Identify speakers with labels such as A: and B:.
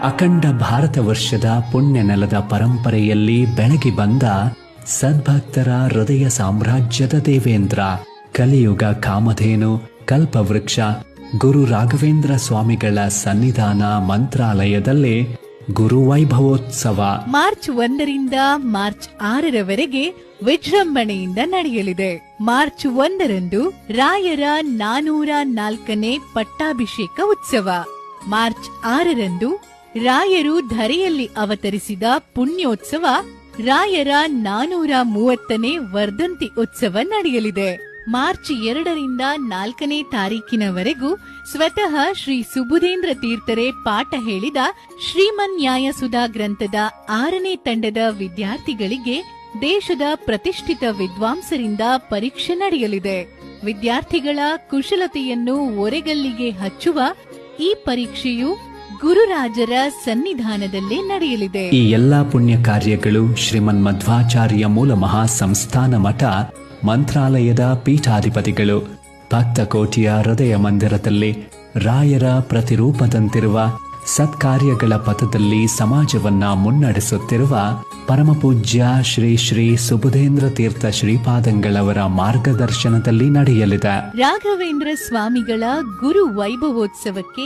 A: ಅಖಂಡ ಭಾರತ ವರ್ಷದ ಪುಣ್ಯ ನೆಲದ ಪರಂಪರೆಯಲ್ಲಿ ಬೆಳಗಿ ಬಂದ ಸದ್ಭಕ್ತರ ಹೃದಯ ಸಾಮ್ರಾಜ್ಯದ ದೇವೇಂದ್ರ, ಕಲಿಯುಗ ಕಾಮಧೇನು, ಕಲ್ಪವೃಕ್ಷ ಗುರು ರಾಘವೇಂದ್ರ ಸ್ವಾಮಿಗಳ ಸನ್ನಿಧಾನ ಮಂತ್ರಾಲಯದಲ್ಲಿ ಗುರುವೈಭವೋತ್ಸವ
B: ಮಾರ್ಚ್ 1ರಿಂದ ಮಾರ್ಚ್ 6ರವರೆಗೆ ವಿಜೃಂಭಣೆಯಿಂದ ನಡೆಯಲಿದೆ. ಮಾರ್ಚ್ 1ರಂದು ರಾಯರ 404ನೇ ಪಟ್ಟಾಭಿಷೇಕ ಉತ್ಸವ, ಮಾರ್ಚ್ 6ರಂದು ರಾಯರು ಧರೆಯಲ್ಲಿ ಅವತರಿಸಿದ ಪುಣ್ಯೋತ್ಸವ, ರಾಯರ 430ನೇ ವರ್ಧಂತಿ ಉತ್ಸವ ನಡೆಯಲಿದೆ. ಮಾರ್ಚ್ 2ರಿಂದ 4ನೇ ತಾರೀಕಿನವರೆಗೂ ಸ್ವತಃ ಶ್ರೀ ಸುಬುಧೇಂದ್ರ ತೀರ್ಥರೇ ಪಾಠ ಹೇಳಿದ ಶ್ರೀಮನ್ ನ್ಯಾಯ ಸುಧಾ ಗ್ರಂಥದ 6ನೇ ತಂಡದ ವಿದ್ಯಾರ್ಥಿಗಳಿಗೆ ದೇಶದ ಪ್ರತಿಷ್ಠಿತ ವಿದ್ವಾಂಸರಿಂದ ಪರೀಕ್ಷೆ ನಡೆಯಲಿದೆ. ವಿದ್ಯಾರ್ಥಿಗಳ ಕುಶಲತೆಯನ್ನು ಒರೆಗಲ್ಲಿಗೆ ಹಚ್ಚುವ ಈ ಪರೀಕ್ಷೆಯು ಗುರುರಾಜರ ಸನ್ನಿಧಾನದಲ್ಲೇ ನಡೆಯಲಿದೆ.
A: ಈ ಎಲ್ಲಾ ಪುಣ್ಯ ಕಾರ್ಯಗಳು ಶ್ರೀಮನ್ ಮಧ್ವಾಚಾರ್ಯ ಮೂಲ ಮಹಾಸಂಸ್ಥಾನ ಮಠ ಮಂತ್ರಾಲಯದ ಪೀಠಾಧಿಪತಿಗಳು ಭಕ್ತಕೋಟಿಯ ಹೃದಯ ಮಂದಿರದಲ್ಲಿ ರಾಯರ ಪ್ರತಿರೂಪದಂತಿರುವ ಸತ್ಕಾರ್ಯಗಳ ಪಥದಲ್ಲಿ ಸಮಾಜವನ್ನ ಮುನ್ನಡೆಸುತ್ತಿರುವ ಪರಮಪೂಜ್ಯ ಶ್ರೀ ಶ್ರೀ ಸುಬುಧೇಂದ್ರ ತೀರ್ಥ ಶ್ರೀಪಾದಂಗಳವರ ಮಾರ್ಗದರ್ಶನದಲ್ಲಿ ನಡೆಯಲಿದೆ.
B: ರಾಘವೇಂದ್ರ ಸ್ವಾಮಿಗಳ ಗುರು ವೈಭವೋತ್ಸವಕ್ಕೆ